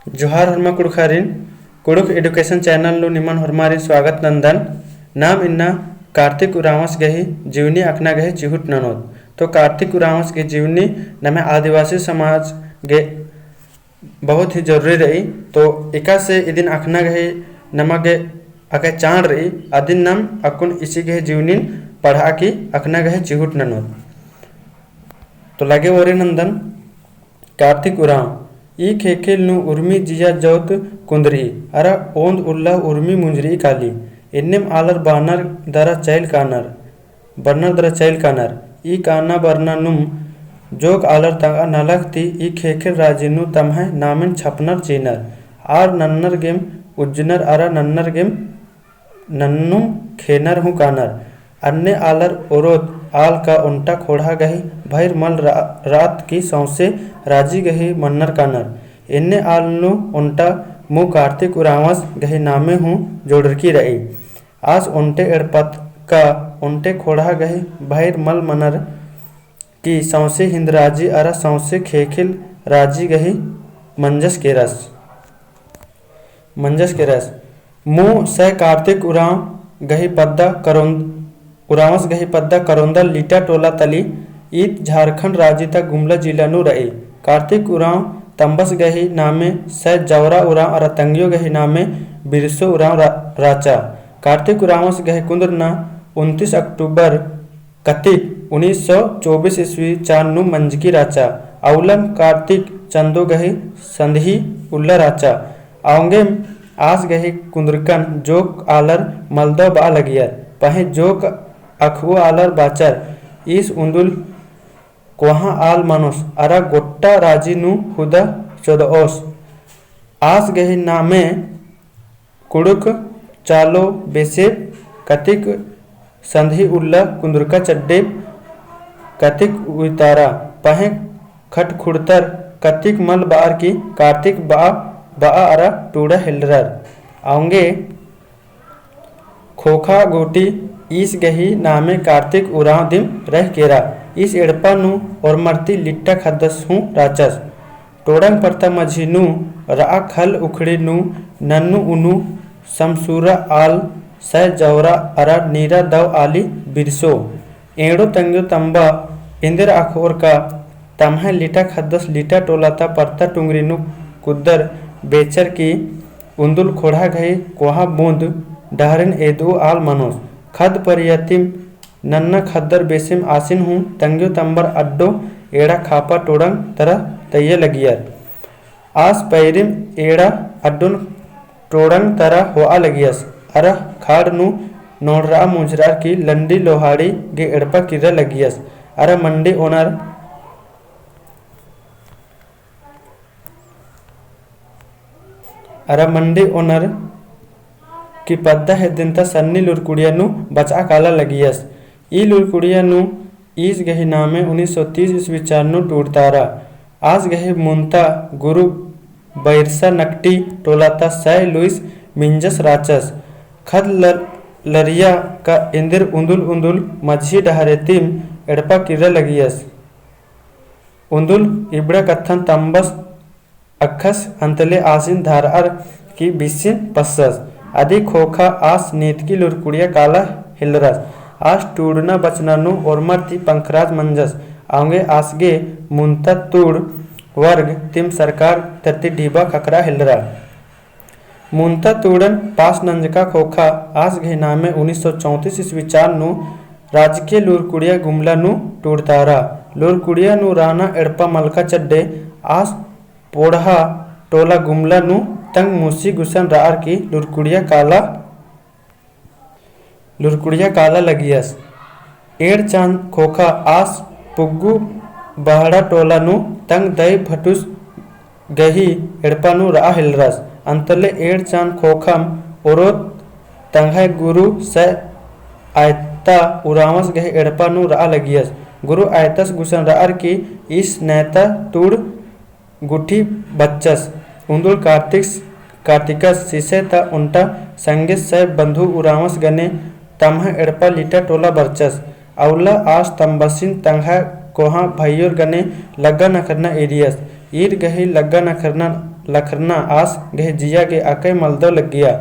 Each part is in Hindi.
जोहार हरमा कुड़खारिन कुड़ुक एडुकेशन चैनल नु निमन हरमारी स्वागत नंदन नाम इन्ना कार्तिक उरावस गही जीवनी अखना गही चिहुट ननोद। तो कार्तिक उरावस की जीवनी नमे आदिवासी समाज गे बहुत ही जरूरी रही। तो इका से इदिन अखना गही नमगे अके चाण रही अदिन नम अकुन इसी गही जीवनी पढ़ा की अखना गही चिहुट ननोद। तो लगे ओरे नंदन कार्तिक उराव ई खेखेल नु उर्मी जिया जौत कुंदरी अरा ओंद उल्ला उर्मी मुंजरी काली इन्नेम आलर बानर दरा चैल कानर बर्नर दरा चैल कानर ई काना बर्ना नुम जोग आलर तंगा नलक ती ई खेखेल राजिनु तमहे नामिन छपनर चीनर आर नन्नर गेम उज्जनर अरा नन्नर गेम नन्नुम खेनर हूँ कानर अन्य आलर ओरोद आल का उल्टा खोड़ा गही भैर मल रात की सौसे राजी गही मन्नर कानर इन्ने आल नु उल्टा मुँह कार्तिक उरावस गही नामे हूँ जोड़रकी रही आज उल्टे एड़पत का उल्टे खोड़ा गही भैर मल मनर की सौसे हिंदराजी अरा सौसे खेखिल राजी गही मंजस के रस मुँह सह कार्तिक उराव गही पद्दा करोंद उरावस गही पद्दा करोंदल लीटा टोला तली ईद झारखंड राज्य तक गुमला जिला नु रही कार्तिक उराव तंबस गही नामे सह जवरा उराव अरा तंगियो गही नामे बिरसो उराव राचा कार्तिक उरावस गही कुंद्र ना 29 अक्टूबर कतिक 1924 ईस्वी चार मंजकी राचा अवलम कार्तिक चंदो गही संधि उल्ला राचा आउंगे आस गही कुंद्रकन जोक आलर मलदो बा लगियर पहे जोक अखुओ आलर बाचर इस उंदुल कोहा आल मानुस अरा गोट्टा राजी नु हुदा चोदओस आस गही नामे कुड़ुक चालो बेसे कतिक संधि उल्ला कुंदुरका चड्डे कतिक उतारा पहे खट खुड़तर कतिक मल बार की कार्तिक बा अरा टूड़ा हिलरर आउंगे खोखा गोटी इस गही नामे कार्तिक उराव दिम रह केरा इस एड़पा नु और मरती लिट्टा खदस हूँ राचस टोड़ंग परता मझी नु रा खल उखड़ी नु नन्नु उनु समसूरा आल सह जवरा अरा नीरा दव आली बिरसो एड़ो तंग्यो तंबा इंदिर अखोर का तमह लिटा खदस लिटा टोलाता परता टुंगरी नु कुद्दर बेचर की उंदुल खोड़ा गही कोहा बूंद डहरिन एदो आल मनोस खद पर यतीम नन्ना खद्दर बेसिम आसिन हूँ तंग्यो तंबर अड्डो एड़ा खापा टोड़ंग तरह तैये लगियर आस पैरिम एड़ा अड्डुन टोड़ंग तरह होआ लगियस अरा खाड़ नु नोड़रा मुजरार की लंडी लोहाड़ी गे एड़पा किरा लगियस अरा मंडी ओनर की पद्दा है दिन ता सन्नी लुरकुड़िया नु बचा काला लगियस ई लुरकुड़िया नु ईस गही नामे 1930 ईस्वी चार नु टूटतारा आज गही मुंता गुरु बैरसा नकटी टोलाता सै लुइस मिंजस राचस खद लरिया का इंदिर उंदुल उंदुल मझी डहरेतिम एड़पा किरा लगियस उंदुल इबड़ा कत्थन तंबस अखस अंतले आसिन धारअर की बिसिन पस्सस आदि खोखा आस नीत की लुरकुड़िया काला हिलरस आस टूड़ना बचना नु और मरती पंखराज मंजस आंगे आसगे मुंता तूड़ वर्ग तिम सरकार तरती ढीबा खकरा हिलरा मुंता तूड़न पास नंजका खोखा आस घे नामे 1934 ईस्वी चार नु राजकीय लुरकुड़िया गुमला नु टूड़तारा लुरकुड़िया नु राना एड़पा मलका चड्डे आस पोढ़ा टोला गुमला नु तंग मुसी गुसन रार की लुरकुड़िया काला लगियस एड़ चांद खोखा आस पुग्गू बहड़ा टोला नु तंग दई भटुस गही एड़पा नु रा हिलरस अंतले एड़ चांद खोखम ओरोत तंगह गुरु स आयता उरावस गही एड़पा नु रा लगियस गुरु आयतस गुसन रार की इस नेता तूड़ गुठी बच्चस उंदुल कार्तिकस सिसे ता उन्टा संगे सै बंधु उरावस गने तमह एड़पा लिटा टोला बरचस अवला आस तंबसिन तंगहा कोहा भैयोर गने लग्गा न करना एरियस ईर गही लग्गा न करना लखरना आस गहे जिया के आके मलदो लग गया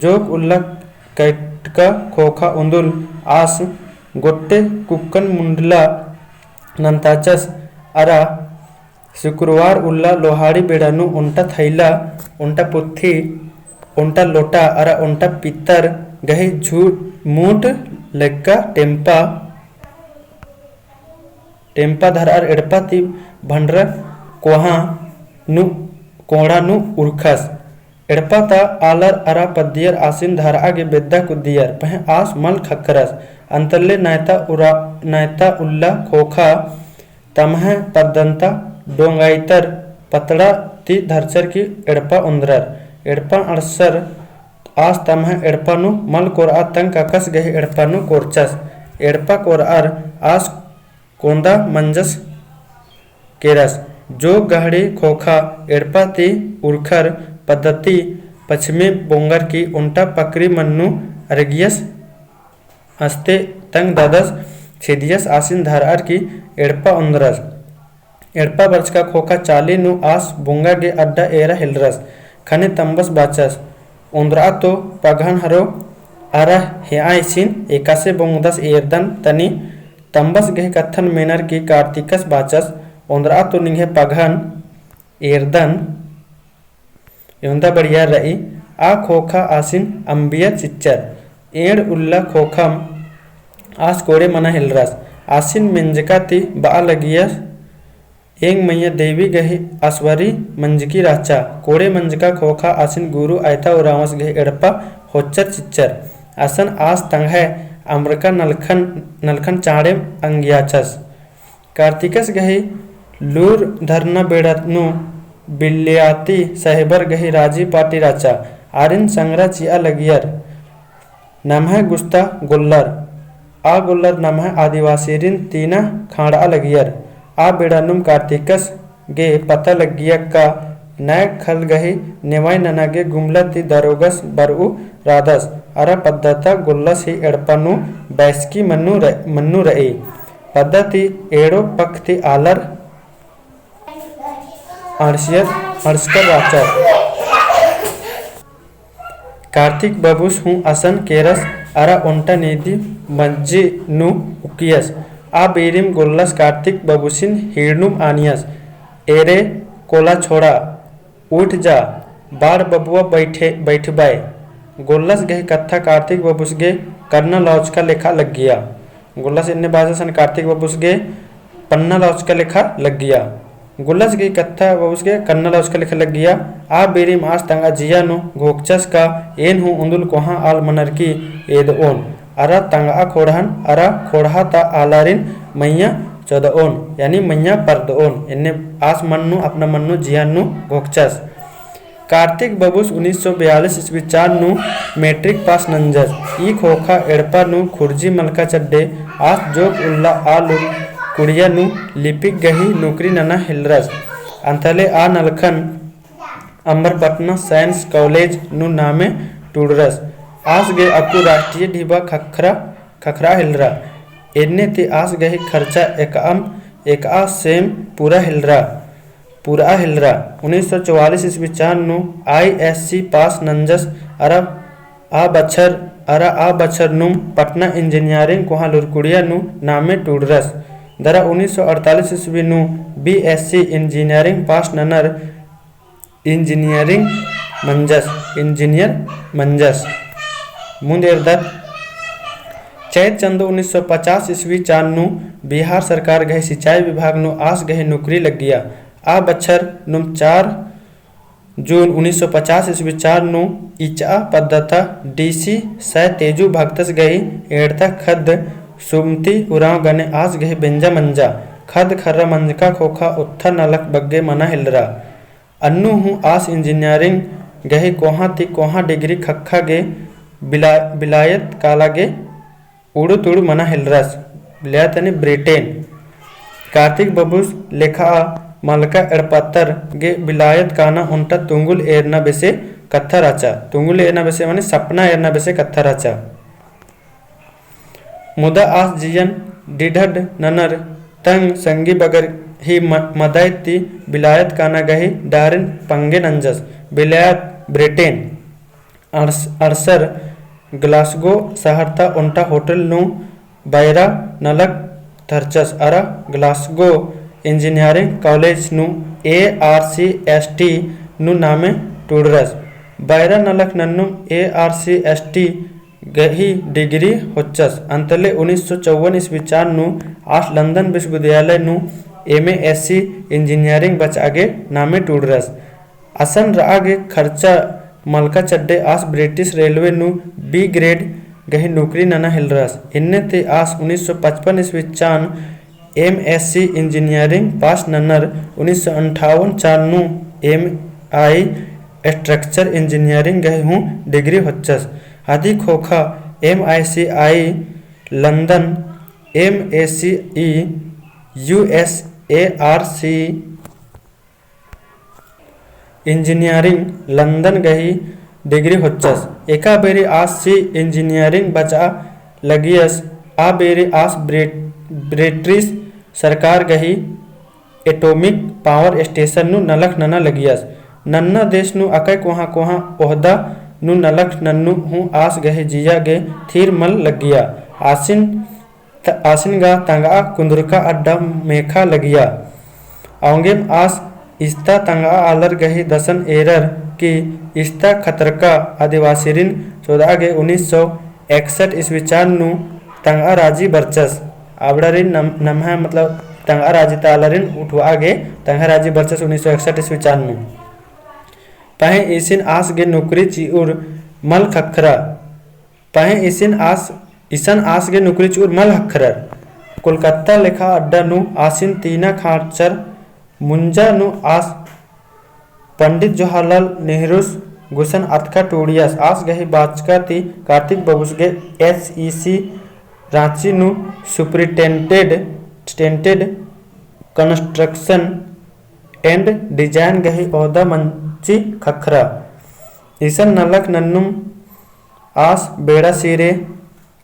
जोक उल्ला कैटका खोखा उंदुल आस गोट्टे कुक्कन मुंडला नंताचस अरा शुक्रवार उल्ला लोहाड़ी बेड़ानु उंटा थैला उंटा पुत्थी उंटा लोटा अरा उंटा पित्तर गहे झूठ मूठ लेक्का टेम्पा धरार एड़पा ती भंडरा कोड़ा नु उर्खस एड़पा ता आलर अरा पद्दियर आसिन धारा आगे बेद्दा कुद्दियर पह आस मल खक्करस अंतल्ले नायता उल्ला खोखा तमह पद्दंता डोंगाइतर पतड़ा ती धरचर की एड़पा उंदरर एड़पा अड़सर आस तमह एड़पा नु मल कोरा तंग ककस गहे एड़पा नु कोरचस एड़पा कोरार आस कोंदा मंजस केरस जो गहड़ी खोखा एड़पा ती उर्खर पद्धति पश्चिमी बोंगर की उंटा पकड़ी मन्नु अरगियस अस्ते तंग दादस छिदियस आसिन धारार की एड़पा उंदरस एड़पा बर्च का खोखा चाली नु आस बुंगा गे अड्डा एरा हिलरस खने तंबस बाचस उंदरा तो पघन हरो अरा हेआइसिन एकासे बोंगदस एरदन तनी तंबस गे कथन मेनर की कार्तिकस बाचस उंदरा तो निंगे पघन एरदन युंदा बढ़िया रही आ खोखा आसिन अंबिया चिच्चर एड़ उल्ला खोखम आस कोड़े मना हिलरस आसिन मिंजका ती बा लगिया एंग मैया देवी गही अस्वरी मंजकी राचा कोड़े मंजका खोखा आसिन गुरु आयता उरावस गहे एड़पा होच्चर चिच्चर आसन आस तंगह अमृका नलखन चाड़े अंगियाचस कार्तिकस गही लूर धरना बेड़नु बिल्लियाती साहिबर गही राजी पाटी राचा आरिन संगरा चिया लगियर नमह गुस्ता गुल्लर आ गुल्लर नमह आदिवासीरिन तीना खाड़ा लगियर आ बेड़ानुम कार्तिकस गे पता लगिया का नय खल गही नेवाई ननागे गुमला ती दरोगस बरउ रादस अरा पद्धता गुल्लस ही एड़पनु बैसकी मन्नु रई पद्धति एड़ो पक ती आलर अर्शकर राचर कार्तिक बबुस हूँ असन केरस अरा उंटा निधि मज्जी नु उकियस आ बेरिम गोल्लस कार्तिक बबुसिन हिड़नुम आनियस एरे कोला छोड़ा उठ जा बार बबुआ बैठबाए गोल्लस गहे कत्था कार्तिक बबुस गे करना लौच का लेखा लग गया गोल्लस इन्ने बाजा सन कार्तिक बबुस गे पन्ना लौच का लेखा लग गया गुल्लस गे कत्था बबुस गे करना लौच का लेखा लग गया आ बेरिम आज तंगा जिया नु घोकचस का एन हूँ उंदुल कोहा आल मनर की एद ओन अरा तंगा खोड़हन अरा खोड़ा ता आलारिन मैया चौदह यानी मैया पर्द ओन इन्ने आस मन्नु अपना मन्नु जियानु घोकचस कार्तिक बबुस 1942 ईस्वी 4 नु मैट्रिक पास नंजस ई खोखा एड़पा नु खुर्जी मलका चड्डे आस जोक उल्ला आलू कुड़िया नु लिपिक गही नौकरी नना हिलरस अंथले आ नलखन अमरपटना साइंस कॉलेज नु नामे टूडरस आस गे अकु राष्ट्रीय ढीबा खखरा हिलरा एने ते आस गही खर्चा एका सेम पूरा हिलरा 1944 ईस्वी 4 नु ISC पास नंजस अरब आ बछर नुम पटना इंजीनियरिंग कोहा लुरकुड़िया नु नामे टूडरस दरा 1948 ईस्वी नु BSc इंजीनियरिंग पास ननर इंजीनियर मंजस मुंदेर दत्त चैत चंदो 1950 ईस्वी 4 नु बिहार सरकार गहे सिंचाई विभाग नु आस गहे नौकरी लग गया आ बच्छर नुम 4 जून 1950 ईस्वी 4 नु इचा पद्धता DC सै तेजू भक्तस गही एड़ता खद सुमती उराव गने आस गहे बेंजा मंजा खद खर्रा मंजका खोखा उत्था नलक बग्गे मना हिलरा अन्नु हूँ आस इंजीनियरिंग गहे कोहा ती कोहा डिग्री खक्खा गे बिलायत काला गे उड़ू तुड़ू मना हिलरस बिलायत यानी ब्रिटेन कार्तिक बबुस लेखा मलका एड़पत्तर गे बिलायत काना उंटा तुंगुल एरना बेसे कत्था राचा तुंगुल एरना बेसे माने सपना एरना बेसे कत्था राचा मुदा आस जियन डिढड ननर तंग संगी बगर ही मदई ती बिलायत काना गही डारिन पंगे नंजस बिलायत ब्रिटेन अरसर ग्लासगो सहरता उन्टा होटल नु बैरा नलक थरचस अरा ग्लासगो इंजीनियरिंग कॉलेज नु ARCST नु नामे टूडरस बैरा नलक नन्नु ARCST गही डिग्री होचस अंतले 1954 ईस्वी चार नु आज लंदन विश्वविद्यालय नु MASc इंजीनियरिंग बच आगे नामे टूडरस असन रागे खर्चा मलका चड्डे आस ब्रिटिश रेलवे नु B ग्रेड गही नौकरी नना हिलरस इन्ने ते आस 1955 ईस्वी चान MSc इंजीनियरिंग पास नन्नर 1958 चार नु MI स्ट्रक्चर इंजीनियरिंग गही हूँ डिग्री होचस आदि खोखा MICI London MACE USARC engineering London गही डिग्री होचस एका बेरी आस सी इंजीनियरिंग बचा लगियस आ बेरी आस ब्रिटिश सरकार गही एटॉमिक पावर स्टेशन नु नलख नना लगियस नन्ना देश नु अकै कोहा ओहदा नु नलख नन्नु हूँ आस गहे जिया गे थीर मल लगिया आसिन गा तंगा कुंदरका अड्डा मेखा लगिया औंगेम आस इस्ता तंगा आलर गही दसन एरर की इस्ता खतरका आदिवासी रिन 14 गे 1961 ईस्वी चार नु तंगा राजी बरचस आवड़ा रिन नमहा मतलब तंगा राजी तालरिन उठवा गे तंगा राजी बरचस 1961 ईस्वी चार नु पहे इसिन आस गे नौकरी चिउर मल खखरा पहे इसन आस गे नौकरी चिउर मल खखरा कोलकाता लेखा अड्डा नु आसिन तीना खाचर मुंजा नु आस पंडित जवाहरलाल नेहरू गुसन अतका टोडियास आस गही बाचका ती कार्तिक बबुस गे SEC रांची नु सुपरिटेंडेंट कंस्ट्रक्शन एंड डिजाइन गही ओहदा मंची खखरा ईसन नलक नन्नुम आस बेड़ा सीरे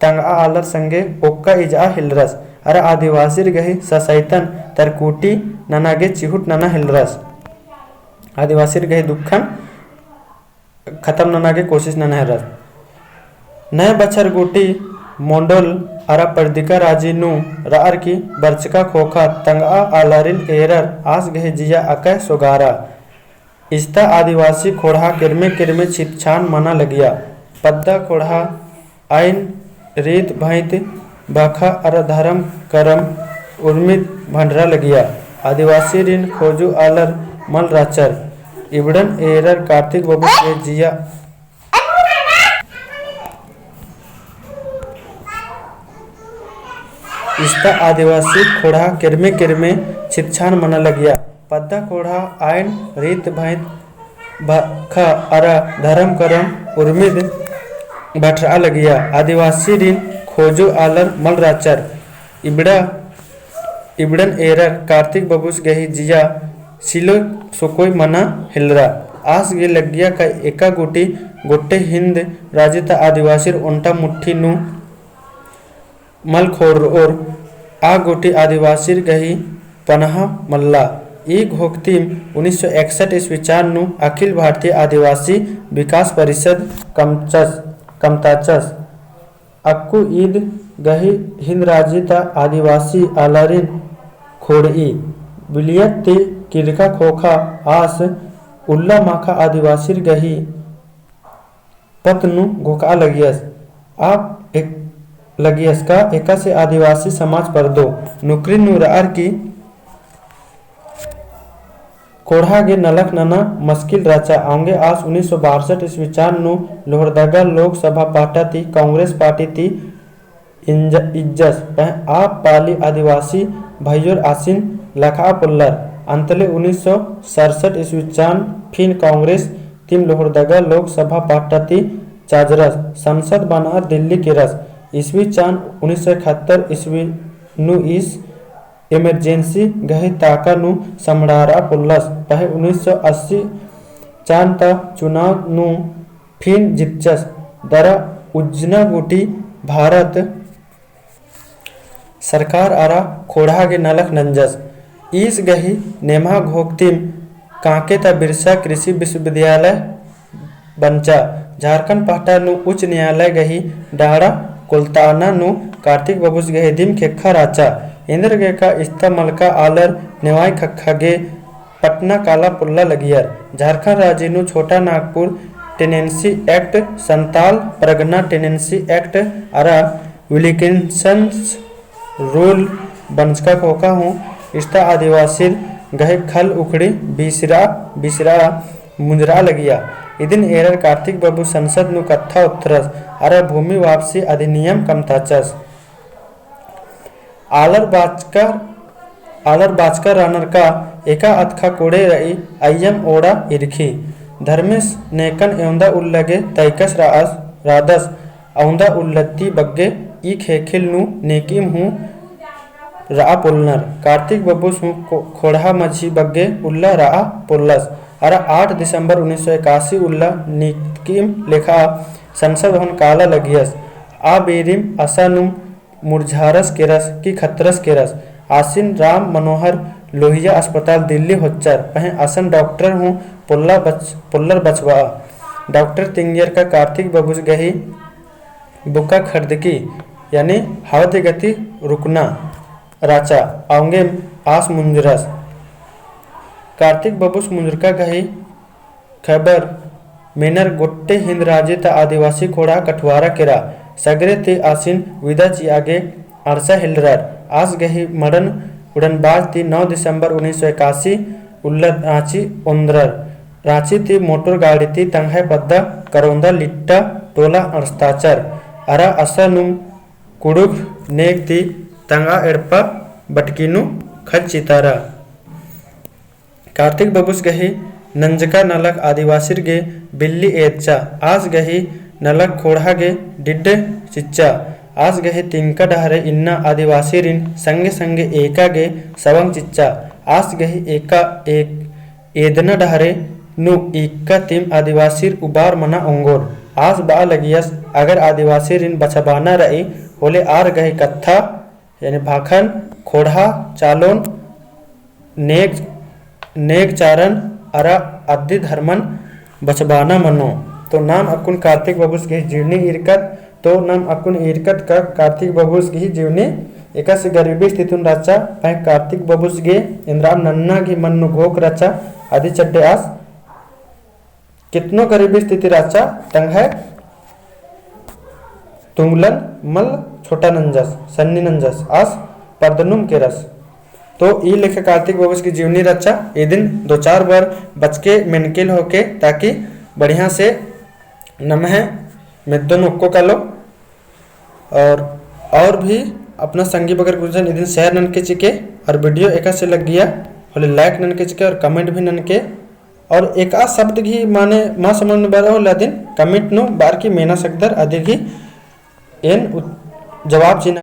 तंगा आलर संगे ओक्का इजा हिलरस अरे आदिवासी गही ससैतन तरकुटी ननागे चिहुट नना हिलरस आदिवासी गही दुखन खत्म ननागे कोशिश नना हिलरस नए बछर गोटी मोंडल अरा पर्दिका राजी नु रार की बरचका खोखा तंगा आलारिन एरर आस गहे जिया अकै सोगारा इस्ता आदिवासी खोड़ा किरमे छिपछान मना लगिया पद्दा खोड़ा आइन रीत भैत बाखा अर धर्म करम उर्मित भंडरा लगिया आदिवासी रिन खोजू आलर मल राचर इबड़न एरर कार्तिक बबू के जिया इस्ता आदिवासी खोड़ा किरमे छिपछान मना लगिया पद्दा खोड़ा आइन रीत भैत बाखा अर धर्म करम उर्मित भटरा लगिया आदिवासी रिन खोजो आलर मल राचर इबड़न एरर कार्तिक बबूस गही जिया सिलो सोकोई मना हिलरा आस गे लगिया का एका गोटे हिंद राजिता आदिवासी उन्टा मुट्ठी नु मल खोर और आ गोटी आदिवासी गही पनाह मल्ला ई घोक्तिम 1961 ईस्वी चार नु अखिल भारतीय आदिवासी विकास परिषद कमताचस अक्कू ईद गही हिंद राजिता आदिवासी आलरिन खोड़ई बिलियत ते किरका खोखा आस उल्ला माखा आदिवासी गही पतनु घोका लगियस आप एक लगियस का एका से आदिवासी समाज पर दो नुकरी नूरार की कोढ़ा गे नलक नना मस्किल राचा आंगे आस 1962 ईस्वी चार नु लोहरदगा लोकसभा पार्टी ती कांग्रेस पार्टी ती इज्जस आप पाली आदिवासी भाइयोर आसिन लखा पुल्लर अंतले 1967 ईस्वी चान फिन कांग्रेस तीन लोहरदगा लोकसभा पार्टी ती चाजरस संसद बना दिल्ली के रस ईस्वी चान 1971 ईस्वी नु इस इमरजेंसी गहे ताका नु समड़ारा पुल्लस पहे 1980 चांता चुनाव नु फिन जितचस दरा उज्जना गुटी भारत सरकार आरा खोड़ा के नलक नंजस ईस गही नेमा घोकतिम कांके ता बिरसा कृषि विश्वविद्यालय बंचा। झारखंड पहटा नु उच्च न्यायालय गही डाड़ा कोलताना नु कार्तिक बबुस गहे दिम खेखा राचा। इंद्र गे का इस्ता मलका आलर नेवाई खखा गे पटना काला पुल्ला लगियर। झारखंड राज्य नु Chota Nagpur tenancy act Santal Pargana tenancy act अरा विलिकिंसंस रूल बंसका खोका हूँ इस्ता आदिवासी गहे खल उखड़ी बिसरा मुंजरा लगिया। इदिन एरर कार्तिक बाबू संसद नु कत्था उत्तरस अरा भूमि वापसी अधिनियम कमताचस। आलर बाचकर रानर का एका अतखा कोड़े रई अय्यम ओड़ा इरखी। धर्मेश नेकन एवंदा उल्लगे तैकस रादस औंदा उल्लत्ती बग्गे ई खेखिल नु नेकीम हूँ रा पुलनर। कार्तिक बबूस हूँ खोड़ा मझी बग्गे उल्ला रा पुल्लस अरा 8 दिसंबर 1981 उल्ला निकीम लेखा संसद भवन काला लगियस। आ बेरिम असानुम मुरझारस केरस की खतरस केरस। आसिन राम मनोहर लोहिया अस्पताल दिल्ली होच्चर पह असन डॉक्टर हूँ पुल्लर बचवा। डॉक्टर तिंगियर का कार्तिक बबूस गही बुका खर्दकी यानी हवत गति रुकना राचा आउंगे आस मुंजरस। कार्तिक बबूस मुंजरका गही खबर मेनर गोट्टे हिंद राज्य ता आदिवासी खोड़ा कठवारा केरा सगरे ते आसिन विदा चियागे अरसा हिल्डर आस गही मडन उड़नबाज ती 9 दिसंबर 1981 उल्लर रांची ओंद्रर रांची ती मोटर गाड़ी ती तंगहाय पद्दा करोंदा लिट्टा टोला अड़स्ताचर अरा असा नुम कुड़ुक नेक ती तंगा एड़पा बटकीनु खच चितारा। कार्तिक बबूस गही नंजका नलक आदिवासी गे बिल्ली एच्चा आज गही नलक खोड़ा गे डिड्डे चिच्चा आज गहे तिंका डहरे इन्ना आदिवासी रिन संगे संगे एका गे सवंग चिच्चा आज गही एका एक एदना डहरे नु इक्का तिम आदिवासी उबार मना ओंगोर आज बा लगियस अगर आदिवासी रिन बचबाना रही होले आर गही कत्था यानी भाखन खोड़ा चालोन नेक चारण अरा अद्दि धर्मन बचबाना मनो। तो नाम अकुन कार्तिक बबूस की जीवनी इरकत तो नाम अकुन इरकत का कार्तिक बबूस की जीवनी एका से गरीबी स्थिति राचा पह कार्तिक बबूस गे इंद्राम नन्ना की मन घोक राचा आदि चड्डे आस कितनो गरीबी स्थिति राचा तंग है तुंगलन मल छोटा नंजस सन्नी नंजस आस पदनुम के रस। तो ई लेखे कार्तिक बबूस की जीवनी रचा ये दिन 2-4 बार बच के मेनकेल होके ताकि बढ़िया से नमः मिद्दो नुक्को का लो और भी अपना संगी बगर गुजन ये दिन शेयर नन के चिके और वीडियो एका से लग गया होले लाइक नन के चिके और कमेंट भी नन के और एक आ शब्द भी माने माँ समझ में बार होला दिन कमेंट नो बार की मेना सकदर अधिक ही एन जवाब चिन्ह